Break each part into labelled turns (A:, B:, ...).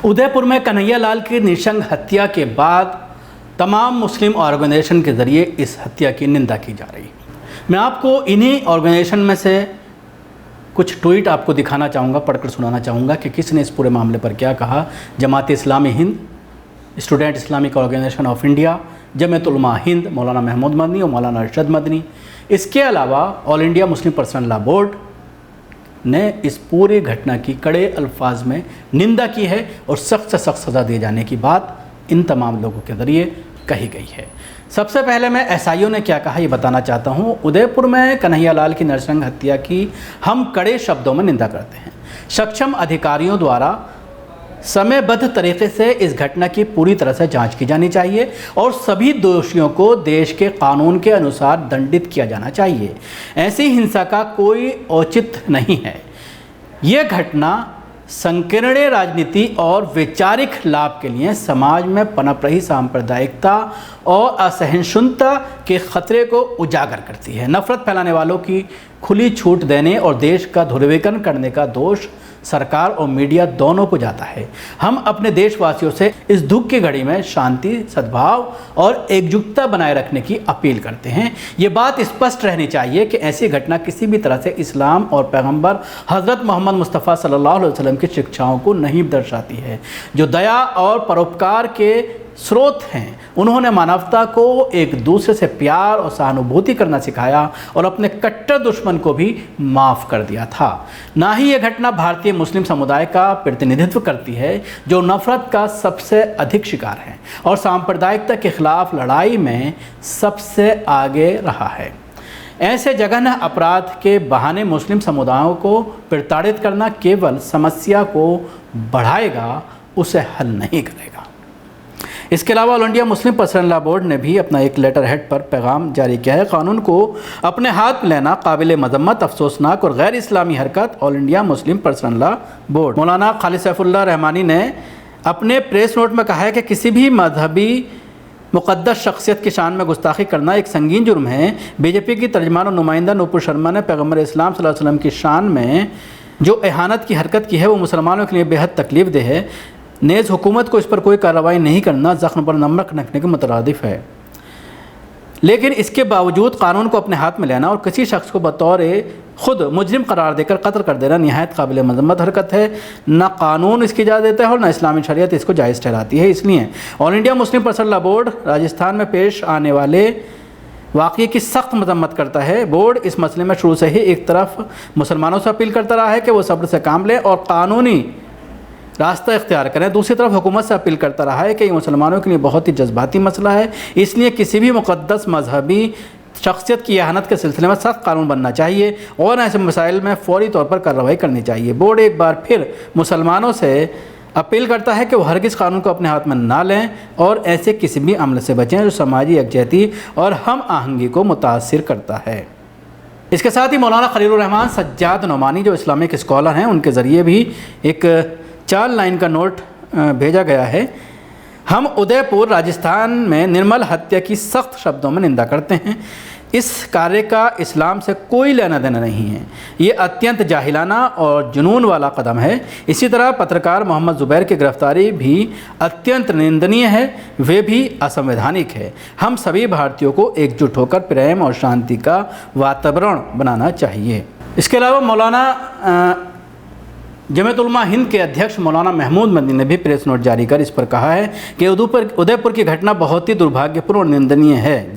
A: उदयपुर में कन्हैया लाल की नृशंस हत्या के बाद तमाम मुस्लिम ऑर्गेनाइजेशन के ज़रिए इस हत्या की निंदा की जा रही है। मैं आपको इन्हीं ऑर्गेनाइजेशन में से कुछ ट्वीट आपको दिखाना चाहूँगा, पढ़कर सुनाना चाहूँगा कि किसने इस पूरे मामले पर क्या कहा। Jamaat Islami Hind, student Islamic organisation of India, Jamiat Ulama Hind, मौलाना महमूद मदनी और मौलाना अरशद मदनी, इसके अलावा all India Muslim personal law board ने इस पूरी घटना की कड़े अल्फाज में निंदा की है और सख्त से सख्त सज़ा दिए जाने की बात इन तमाम लोगों के ज़रिए कही गई है। सबसे पहले मैं एसआईओ ने क्या कहा ये बताना चाहता हूँ। उदयपुर में कन्हैया लाल की नरसंग हत्या की हम कड़े शब्दों में निंदा करते हैं। सक्षम अधिकारियों द्वारा समयबद्ध तरीके से इस घटना की पूरी तरह से जांच की जानी चाहिए और सभी दोषियों को देश के कानून के अनुसार दंडित किया जाना चाहिए। ऐसी हिंसा का कोई औचित्य नहीं है। ये घटना संकीर्ण राजनीति और वैचारिक लाभ के लिए समाज में पनप रही सांप्रदायिकता और असहिष्णुता के खतरे को उजागर करती है। नफरत फैलाने वालों की खुली छूट देने और देश का ध्रुवीकरण करने का दोष सरकार और मीडिया दोनों को जाता है। हम अपने देशवासियों से इस दुख की घड़ी में शांति, सद्भाव और एकजुटता बनाए रखने की अपील करते हैं। ये बात स्पष्ट रहनी चाहिए कि ऐसी घटना किसी भी तरह से इस्लाम और पैगंबर हज़रत मोहम्मद मुस्तफ़ा सल्लल्लाहु अलैहि वसल्लम की शिक्षाओं को नहीं दर्शाती है, जो दया और परोपकार के स्रोत हैं। उन्होंने मानवता को एक दूसरे से प्यार और सहानुभूति करना सिखाया और अपने कट्टर दुश्मन को भी माफ़ कर दिया था। ना ही यह घटना भारतीय मुस्लिम समुदाय का प्रतिनिधित्व करती है, जो नफरत का सबसे अधिक शिकार है और सांप्रदायिकता के खिलाफ लड़ाई में सबसे आगे रहा है। ऐसे जघन्य अपराध के बहाने मुस्लिम समुदायों को प्रताड़ित करना केवल समस्या को बढ़ाएगा, उसे हल नहीं करेगा। इसके अलावा all India Muslim personal law board ने भी अपना एक लेटर हेड पर पैगाम जारी किया है। कानून को अपने हाथ में लेना काबिल मजम्मत, अफसोसनाक और गैर इस्लामी हरकत। All India Muslim personal law board. मौलाना खालिद सैफुल्लाह रहमानी ने अपने प्रेस नोट में कहा है कि किसी भी मजहबी मुक़द्दस शख्सियत की शान में गुस्ताखी करना एक संगीन जुर्म है। बीजेपी की तर्जमान और नुमाइंदा नूपुर शर्मा ने पैगम्बर इस्लाम सल्लल्लाहु अलैहि वसल्लम की शान में जो एहानत की हरकत की है वो मुसलमानों के लिए बेहद तकलीफ दे है। नेज़ हुकूमत को इस पर कोई कार्रवाई नहीं करना ज़ख्म पर नमक रखने के मुतरादिफ है। लेकिन इसके बावजूद कानून को अपने हाथ में लेना और किसी शख्स को बतौर ख़ुद मुजरिम करार देकर कत्ल कर देना निहायत काबिल मजम्मत हरकत है। न कानून इसकी इजाज़त देता है और न इस्लामी शरीयत इसको जायज़ ठहराती है। इसलिए all India Muslim personal law board Rajasthan में पेश आने वाले वाक़ये की सख्त मजम्मत करता है। बोर्ड इस मसले में शुरू से ही एक तरफ मुसलमानों से अपील करता रहा है कि वो सब्र से काम लें और कानूनी रास्ता इख्तियार करें। दूसरी तरफ हुकूमत से अपील करता रहा है कि ये मुसलमानों के लिए बहुत ही जज्बाती मसला है, इसलिए किसी भी मुक़द्दस मजहबी शख्सियत की एहानत के सिलसिले में सख्त कानून बनना चाहिए और ऐसे मसाइल में फौरी तौर पर कार्रवाई करनी चाहिए। बोर्ड एक बार फिर मुसलमानों से अपील करता है कि वो हरगिज़ कानून को अपने हाथ में ना लें और ऐसे किसी भी अमल से बचें जो समाजी यकजहती और हम आहंगी को मुतासिर करता है। इसके साथ ही मौलाना खलीलुर रहमान सज्जाद नोमानी जो इस्लामिक स्कॉलर हैं, उनके ज़रिए भी एक 4 लाइन का नोट भेजा गया है। हम उदयपुर राजस्थान में निर्मल हत्या की सख्त शब्दों में निंदा करते हैं। इस कार्य का इस्लाम से कोई लेना देना नहीं है। ये अत्यंत जाहिलाना और जुनून वाला कदम है। इसी तरह पत्रकार मोहम्मद ज़ुबैर की गिरफ्तारी भी अत्यंत निंदनीय है, वे भी असंवैधानिक है। हम सभी भारतीयों को एकजुट होकर प्रेम और शांति का वातावरण बनाना चाहिए। इसके अलावा मौलाना जमीयत उलमा हिंद के अध्यक्ष मौलाना महमूद मदनी ने भी प्रेस नोट जारी कर इस पर कहा है कि उदयपुर की घटना बहुत ही दुर्भाग्यपूर्ण और निंदनीय है।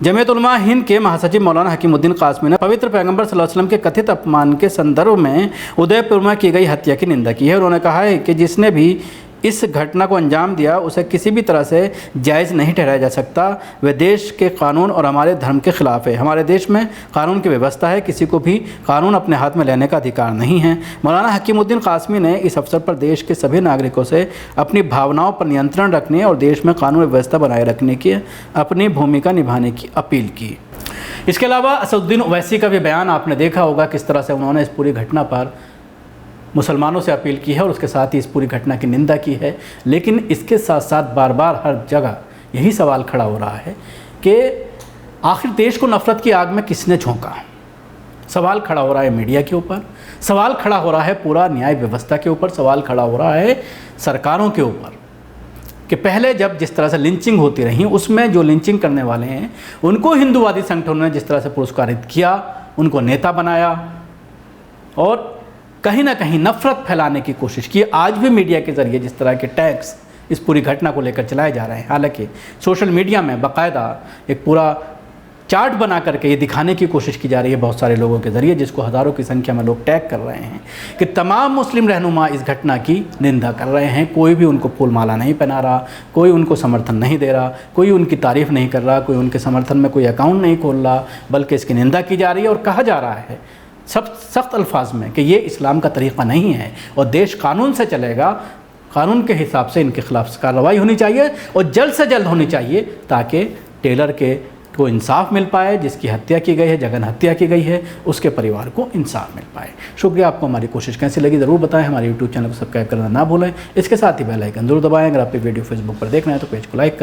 A: जमीयत उलमा हिंद के महासचिव मौलाना हकीमुद्दीन कासमी ने पवित्र पैगंबर सल्लल्लाहु अलैहि वसल्लम के कथित अपमान के संदर्भ में उदयपुर में की गई हत्या की निंदा की है। उन्होंने कहा है कि जिसने भी इस घटना को अंजाम दिया उसे किसी भी तरह से जायज़ नहीं ठहराया जा सकता। वह देश के कानून और हमारे धर्म के ख़िलाफ़ है। हमारे देश में कानून की व्यवस्था है, किसी को भी कानून अपने हाथ में लेने का अधिकार नहीं है। मौलाना हकीमुद्दीन कासमी ने इस अवसर पर देश के सभी नागरिकों से अपनी भावनाओं पर नियंत्रण रखने और देश में कानून व्यवस्था बनाए रखने की अपनी भूमिका निभाने की अपील की। इसके अलावा असदुद्दीन ओवैसी का भी बयान आपने देखा होगा, किस तरह से उन्होंने इस पूरी घटना पर मुसलमानों से अपील की है और उसके साथ ही इस पूरी घटना की निंदा की है। लेकिन इसके साथ साथ बार बार हर जगह यही सवाल खड़ा हो रहा है कि आखिर देश को नफ़रत की आग में किसने झोंका। सवाल खड़ा हो रहा है मीडिया के ऊपर, सवाल खड़ा हो रहा है पूरा न्याय व्यवस्था के ऊपर, सवाल खड़ा हो रहा है सरकारों के ऊपर कि पहले जब जिस तरह से लिंचिंग होती रही उसमें जो लिंचिंग करने वाले हैं उनको हिंदूवादी संगठनों ने जिस तरह से पुरस्कारित किया, उनको नेता बनाया और कहीं ना कहीं नफरत फैलाने की कोशिश की। आज भी मीडिया के ज़रिए जिस तरह के टैग्स इस पूरी घटना को लेकर चलाए जा रहे हैं, हालांकि सोशल मीडिया में बाकायदा एक पूरा चार्ट बना करके ये दिखाने की कोशिश की जा रही है बहुत सारे लोगों के ज़रिए, जिसको हज़ारों की संख्या में लोग टैग कर रहे हैं कि तमाम मुस्लिम रहनुमा इस घटना की निंदा कर रहे हैं। कोई भी उनको फूल माला नहीं पहना रहा, कोई उनको समर्थन नहीं दे रहा, कोई उनकी तारीफ़ नहीं कर रहा, कोई उनके समर्थन में कोई अकाउंट नहीं खोल रहा, बल्कि इसकी निंदा की जा रही है और कहा जा रहा है सख्त अल्फाज में कि ये इस्लाम का तरीक़ा नहीं है और देश कानून से चलेगा, कानून के हिसाब से इनके खिलाफ कार्रवाई होनी चाहिए और जल्द से जल्द होनी चाहिए ताकि टेलर को इंसाफ मिल पाए, जिसकी हत्या की गई है, जघन्य हत्या की गई है, उसके परिवार को इंसाफ मिल पाए। शुक्रिया। आपको हमारी कोशिश कैसी लगी ज़रूर बताएं। हमारे यूट्यूब चैनल को सब्सक्राइब करना ना भूलें। इसके साथ ही बेल आइकन जरूर दबाएं। अगर आप वीडियो फेसबुक पर देख रहे हैं तो पेज को लाइक करें।